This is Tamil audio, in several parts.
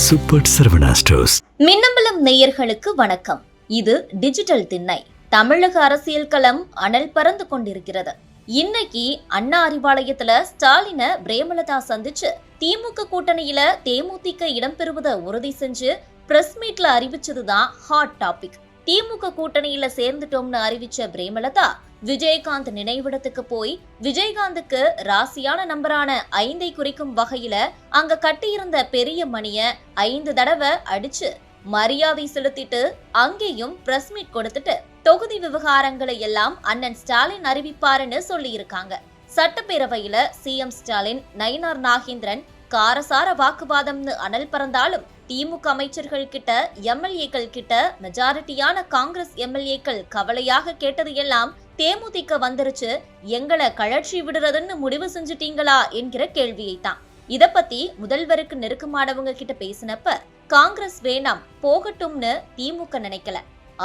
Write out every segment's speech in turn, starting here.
Super Saravana stores. மின்னம்பலம் நேயர்களுக்கு வணக்கம். இது டிஜிட்டல் திண்ணை. தமிழக அரசியல் களம் அனல் பறந்து கொண்டிருக்கிறது. இன்னைக்கு அண்ணா அறிவாலயத்துல ஸ்டாலினை பிரேமலதா சந்திச்சு திமுக கூட்டணியில தேமுதிக இடம்பெறுவதை உறுதி செஞ்சு பிரஸ் மீட்ல அறிவிச்சதுதான் ஹாட் டாபிக். திமுக கூட்டணியில சேர்ந்துட்டோம்னு அறிவிச்ச பிரேமலதா விஜயகாந்த் நினைவிடத்துக்கு போய் விஜயகாந்துக்கு ராசியான நம்பரான 5 குறிக்கும் வகையில அங்க கட்டியிருந்த பெரிய மணிய 5 தடவை அடிச்சு மரியாதை செலுத்திட்டு அங்கேயும் பிரஸ் மீட் கொடுத்துட்டு தொகுதி விவகாரங்களை எல்லாம் அண்ணன் ஸ்டாலின் அறிவிப்பாருன்னு சொல்லி இருக்காங்க. சட்டப்பேரவையில சிஎம் ஸ்டாலின் நயினார் நாகேந்திரன் காரசார வாக்குவாதம்னு அனல் பறந்தாலும் திமுக அமைச்சர்கள் கிட்ட எம்எல்ஏக்கள் கிட்ட மெஜாரிட்டியான காங்கிரஸ் எம்எல்ஏக்கள் கவலையாக கேட்டது எல்லாம் தேமுதிக வந்துருச்சு, எங்களை கழற்றி விடுறதுன்னு முடிவு செஞ்சுட்டீங்களா என்கிற கேள்வியை தான். இத பத்தி முதல்வருக்கு நெருக்கமானவங்க கிட்ட பேசினப்ப காங்கிரஸ் வேணாம் போகட்டும்னு திமுக நினைக்கல.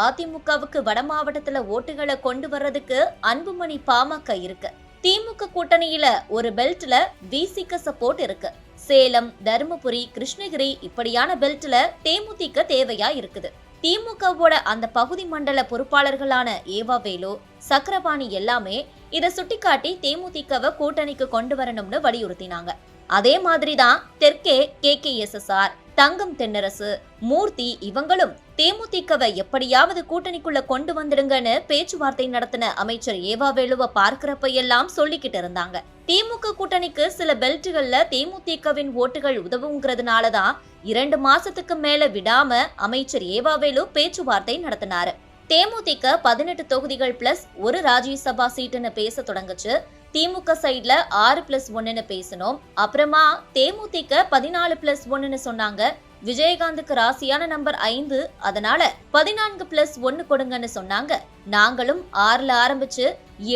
அதிமுகவுக்கு வட மாவட்டத்துல ஓட்டுகளை கொண்டு வர்றதுக்கு அன்புமணி பாமக இருக்கு. திமுக கூட்டணியில ஒரு பெல்ட்ல விசிக சப்போர்ட் இருக்கு. சேலம், தருமபுரி, கிருஷ்ணகிரி இப்படியான பெல்ட்ல தேமுதிக தேவையா இருக்குது. திமுகவோட அந்த பகுதி மண்டல பொறுப்பாளர்களான ஏவாவேலு, சக்கரபாணி எல்லாமே இதை சுட்டிக்காட்டி தேமுதிகவை கூட்டணிக்கு கொண்டு வரணும்னு வலியுறுத்தினாங்க. அதே மாதிரிதான் தெற்கே KKSSR, தங்கம் தென்னரசு, மூர்த்தி இவங்களும் தேமுதிகவை எப்படியாவது கூட்டணிக்குள்ள கொண்டு வந்துடுங்கன்னு பேச்சுவார்த்தை நடத்தின அமைச்சர் ஏவாவேலுவை பார்க்கிறப்ப எல்லாம் சொல்லிக்கிட்டு இருந்தாங்க. திமுக கூட்டணிக்கு சில பெல்ட்டுகள்ல தேமுதிகவின் ஓட்டுகள் உதவுங்கிறதுனாலதான் 2 மாசத்துக்கு மேல விடாம அமைச்சர் ஏவாவேலு பேச்சுவார்த்தை நடத்தினாரு. தேமுதிக 18 தொகுதிகள் பிளஸ் 1 ராஜ்யசபா சீட்டுன்னு பேச தொடங்குச்சு. திமுக சைட்ல 6+1ன்னு பேசணும். அப்புறமா தேமுதிக 14+1ன்னு சொன்னாங்க. விஜயகாந்துக்கு ராசியான நம்பர் 5, அதனால 14+1 கொடுங்கன்னு சொன்னாங்க. நாங்களும் 6ல ஆரம்பிச்சு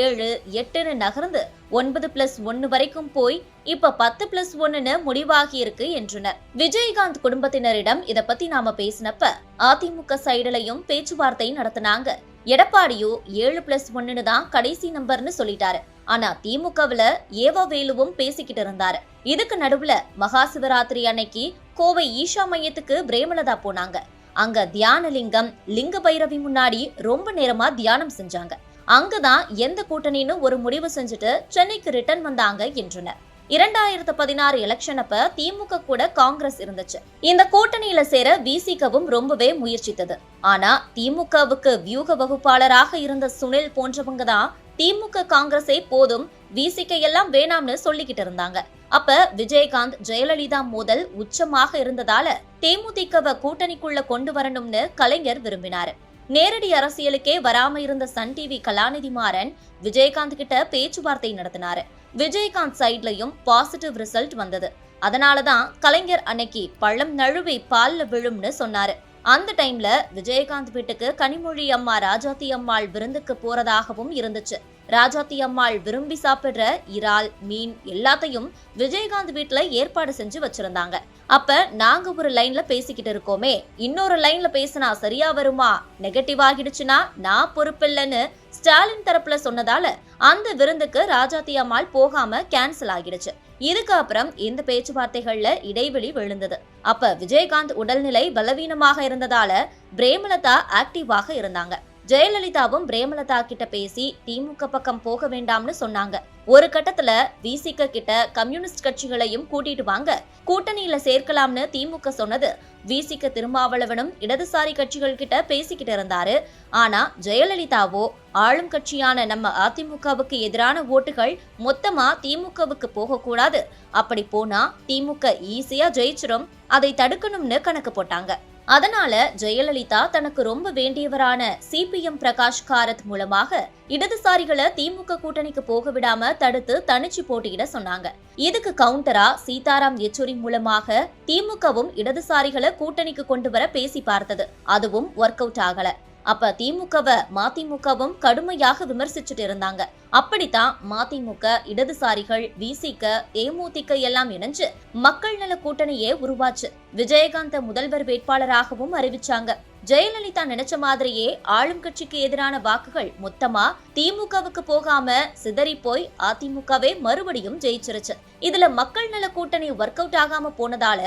7, 8ன்னு நகர்ந்து 9+1 வரைக்கும் போய் இப்ப 10+1ன்னு முடிவாகி இருக்கு என்றனர். விஜயகாந்த் குடும்பத்தினரிடம் இத பத்தி நாம பேசினப்ப அதிமுக சைடுலையும் பேச்சுவார்த்தை நடத்தினாங்க. எடப்பாடியோ 7+1ன்னு தான் கடைசி நம்பர்னு சொல்லிட்டாரு. ஆனா திமுகவுல ஏவாவேலுவும் பேசிக்கிட்டு இருந்தாரு. இதுக்கு நடுவுல மகா சிவராத்திரி அன்னைக்கு கோவை ஈஷா மையத்துக்கு பிரேமலதா போனாங்க. அங்க தியானலிங்கம், லிங்க பைரவி முன்னாடி ரொம்ப நேரமா தியானம் செஞ்சாங்க. அங்கதான் எந்த கூட்டணின்னு ஒரு முடிவு செஞ்சுட்டு சென்னைக்கு ரிட்டர்ன் வந்தாங்க என்றனர். 2016 எலெக்ஷன் அப்ப திமுக கூட காங்கிரஸ் இருந்துச்சு. இந்த கூட்டணியில சேர விசிகவும் ரொம்பவே முயற்சித்தது. ஆனா திமுகவுக்கு வியூக வகுப்பாளராக இருந்த சுனில் போன்றவங்க தான் திமுக காங்கிரஸே போதும், விசிக எல்லாம் வேணாம்னு சொல்லிக்கிட்டு இருந்தாங்க. அப்ப விஜயகாந்த் ஜெயலலிதா மோதல் உச்சமாக இருந்ததால தேமுதிகவை கூட்டணிக்குள்ள கொண்டு வரணும்னு கலைஞர் விரும்பினாரு. நேரடி அரசியலுக்கே வராம இருந்த சன் டிவி கலாநிதி மாறன் விஜயகாந்த் கிட்ட பேச்சுவார்த்தை நடத்தினாரு. விஜயகாந்த் சைட்லயும் பாசிட்டிவ் ரிசல்ட் வந்தது. அதனாலதான் கலைஞர் அன்னைக்கு பள்ளம் நழுவி பால்ல விழும்னு சொன்னாரு. அந்த டைம்ல விஜயகாந்த் வீட்டுக்கு கனிமொழி அம்மா ராஜாத்தி அம்மாள் விருந்துக்கு போறதாகவும் இருந்துச்சு. ராஜாத்தி அம்மாள் விரும்பி சாப்பிடுற இறால், மீன் எல்லாத்தையும் விஜயகாந்த் வீட்டுல ஏற்பாடு செஞ்சு வச்சிருந்தாங்க. அப்ப நாங்க ஒரு லைன்ல பேசிக்கிட்டு இருக்கோமே, இன்னொரு லைன்ல பேசினா சரியா வருமா, நெகட்டிவ் ஆகிடுச்சுன்னா நான் பொறுப்பில்லைன்னு ஸ்டாலின் தரப்புல சொன்னதால அந்த விருந்துக்கு ராஜாத்தி அம்மாள் போகாம கேன்சல் ஆகிடுச்சு. இதுக்கு அப்புறம் இந்த பேச்சுவார்த்தைகள்ல இடைவெளி விழுந்தது. அப்ப விஜயகாந்த் உடல்நிலை பலவீனமாக இருந்ததால பிரேமலதா ஆக்டிவாக இருந்தாங்க. ஜெயலலிதாவும் பிரேமலதா கிட்ட பேசி திமுக பக்கம் போக வேண்டாம்னு சொன்னாங்க. ஒரு கட்டத்துல விசிக கிட்ட கம்யூனிஸ்ட் கட்சிகளையும் கூட்டிட்டு வாங்க, கூட்டணியில சேர்க்கலாம்னு திமுக சொன்னது. விசிக திருமாவளவனும் இடதுசாரி கட்சிகள் கிட்ட பேசிக்கிட்டு இருந்தாரு. ஆனா ஜெயலலிதாவோ ஆளும் கட்சியான நம்ம அதிமுகவுக்கு எதிரான ஓட்டுகள் மொத்தமா திமுகவுக்கு போக கூடாது, அப்படி போனா திமுக ஈஸியா ஜெயிச்சிரும், அதை தடுக்கணும்னு கணக்கு போட்டாங்க. அதனால ஜெயலலிதா தனக்கு ரொம்ப வேண்டியவரான சிபிஎம் பிரகாஷ் காரத் மூலமாக இடதுசாரிகளை திமுக கூட்டணிக்கு போக விடாம தடுத்து தனிச்சு போட்டியிட சொன்னாங்க. இதுக்கு கவுண்டரா சீதாராம் யெச்சூரி மூலமாக திமுகவும் இடதுசாரிகளை கூட்டணிக்கு கொண்டு வர பேசி பார்த்தது. அதுவும் ஒர்க் அவுட் ஆகல. அப்ப திமுகவை மதிமுகவும் கடுமையாக விமர்சிச்சுட்டு இருந்தாங்க. அப்படித்தான் மதிமுக, இடதுசாரிகள், விசிக, தேமுதிக எல்லாம் இணைஞ்சு மக்கள் நல கூட்டணியே உருவாச்சு. விஜயகாந்த முதல்வர் வேட்பாளராகவும் அறிவிச்சாங்க. ஜெயலலிதா நினைச்ச மாதிரியே ஆளும் கட்சிக்கு எதிரான வாக்குகள் மொத்தமா திமுகவுக்கு போகாம சிதறி போய் அதிமுகவே மறுபடியும் ஜெயிச்சிருச்சு. இதுல மக்கள் நல கூட்டணி ஒர்க் அவுட் ஆகாம போனதால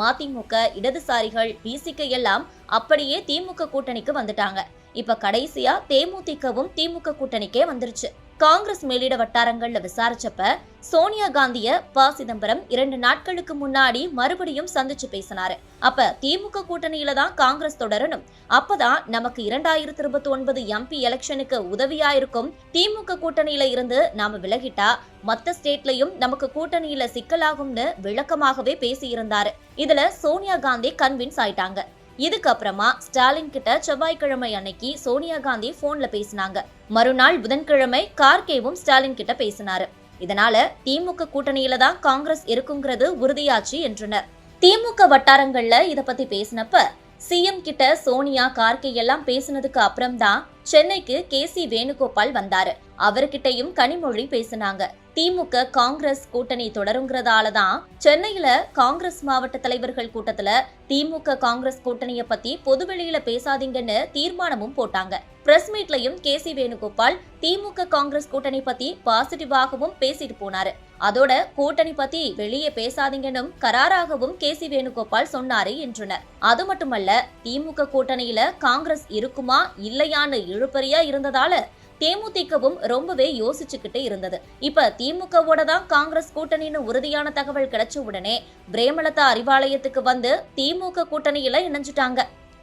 மதிமுக, இடதுசாரிகள், பிசிக எல்லாம் அப்படியே திமுக கூட்டணிக்கு வந்துட்டாங்க. இப்ப கடைசியா தேமுதிகவும் திமுக கூட்டணிக்கே வந்துருச்சு. காங்கிரஸ் மேலிட வட்டாரங்கள்ல விசாரிச்சப்ப சோனியா காந்திய ப. சிதம்பரம் 2 நாட்களுக்கு முன்னாடி மறுபடியும் சந்திச்சு பேசினாரு. அப்ப திமுக கூட்டணியில தான் காங்கிரஸ் தொடரணும், அப்பதான் நமக்கு 2029 MP எலெக்ஷனுக்கு உதவியா இருக்கும். திமுக கூட்டணியில இருந்து நாம விலகிட்டா மத்த ஸ்டேட்லயும் நமக்கு கூட்டணியில சிக்கலாகும்னு விளக்கமாகவே பேசி இருந்தாரு. இதுல சோனியா காந்தி கன்வின்ஸ் ஆயிட்டாங்க. இதுக்கப்புறமா ஸ்டாலின் கிட்ட செவ்வாய்க்கிழமை அன்னைக்கு சோனியா காந்தி போன்ல பேசினாங்க. மறுநாள் புதன்கிழமை கார்கேவும் ஸ்டாலின் கிட்ட பேசினாரு. இதனால திமுக கூட்டணியில தான் காங்கிரஸ் இருக்குங்கிறது உறுதியாச்சு என்றனர். திமுக வட்டாரங்கள்ல இத பத்தி பேசினப்ப சிஎம் கிட்ட சோனியா, கார்கே எல்லாம் பேசினதுக்கு அப்புறம் தான் சென்னைக்கு KC வேணுகோபால் வந்தாரு. அவர்கிட்டையும் கனிமொழி பேசினாங்க. திமுக காங்கிரஸ் கூட்டணி தொடருங்கிறதால தான் சென்னையில காங்கிரஸ் மாவட்ட தலைவர்கள் கூட்டத்துல திமுக காங்கிரஸ் கூட்டணியை பத்தி பொதுவெளியில பேசாதீங்கன்னு தீர்மானமும் போட்டாங்க. பிரஸ் மீட்லயும் KC வேணுகோபால் திமுக காங்கிரஸ் கூட்டணி பத்தி பாசிட்டிவாகவும் பேசிட்டு போனாரு. அதோட கூட்டணி பத்தி வெளியே பேசாதீங்கன்னு கராராகவும் KC வேணுகோபால் சொன்னாரு என்றனர். அது மட்டுமல்ல, திமுக கூட்டணியில காங்கிரஸ் இருக்குமா இல்லையான்னு இழுபறியா இருந்ததால தேமுதிகவும் ரொம்பவே யோசிச்சுக்கிட்டு இருந்தது. இப்ப திமுகவோட தான் காங்கிரஸ் கூட்டணின்னு உறுதியான தகவல் கிடைச்ச உடனே பிரேமலதா அறிவாலயத்துக்கு வந்து திமுக கூட்டணியில இணைஞ்சிட்டாங்க.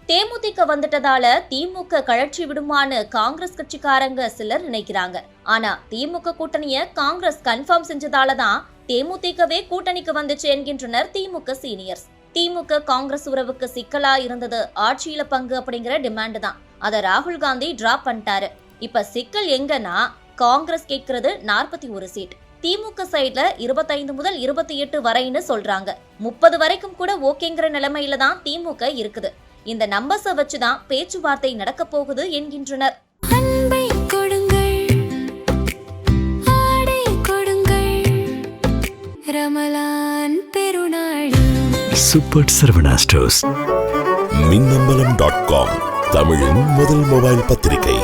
தேமுதிக வந்துட்டதால திமுக கழற்றி விடுமான்னு காங்கிரஸ் கட்சிக்காரங்க சிலர் நினைக்கிறாங்க. ஆனா திமுக கூட்டணிய காங்கிரஸ் கன்ஃபார்ம் செஞ்சதால தான் தேமுதிகவே கூட்டணிக்கு வந்துச்சு என்கின்றனர் திமுக சீனியர்ஸ். திமுக காங்கிரஸ் உறவுக்கு சிக்கலா இருந்தது ஆட்சியில பங்கு அப்படிங்கிற டிமாண்ட் தான். அத ராகுல் காந்தி டிராப் பண்ணிட்டாரு. இப்ப சிக்கல் எங்கன்னா காங்கிரஸ் கேட்கிறது 41 சீட், திமுக சைட்ல 25 முதல் 28 வரைன்னு சொல்றாங்க. 30 வரைக்கும் கூட ஓகேங்கிற நிலைமையில தான் திமுக இருக்குது. இந்த நம்பர்ஸை வச்சுதான் பேச்சுவார்த்தை நடக்க போகுது என்கின்றனர். Super Saravana stores. மின்னம்பலம்.com, தமிழின் முதல் மொபைல் பத்திரிகை.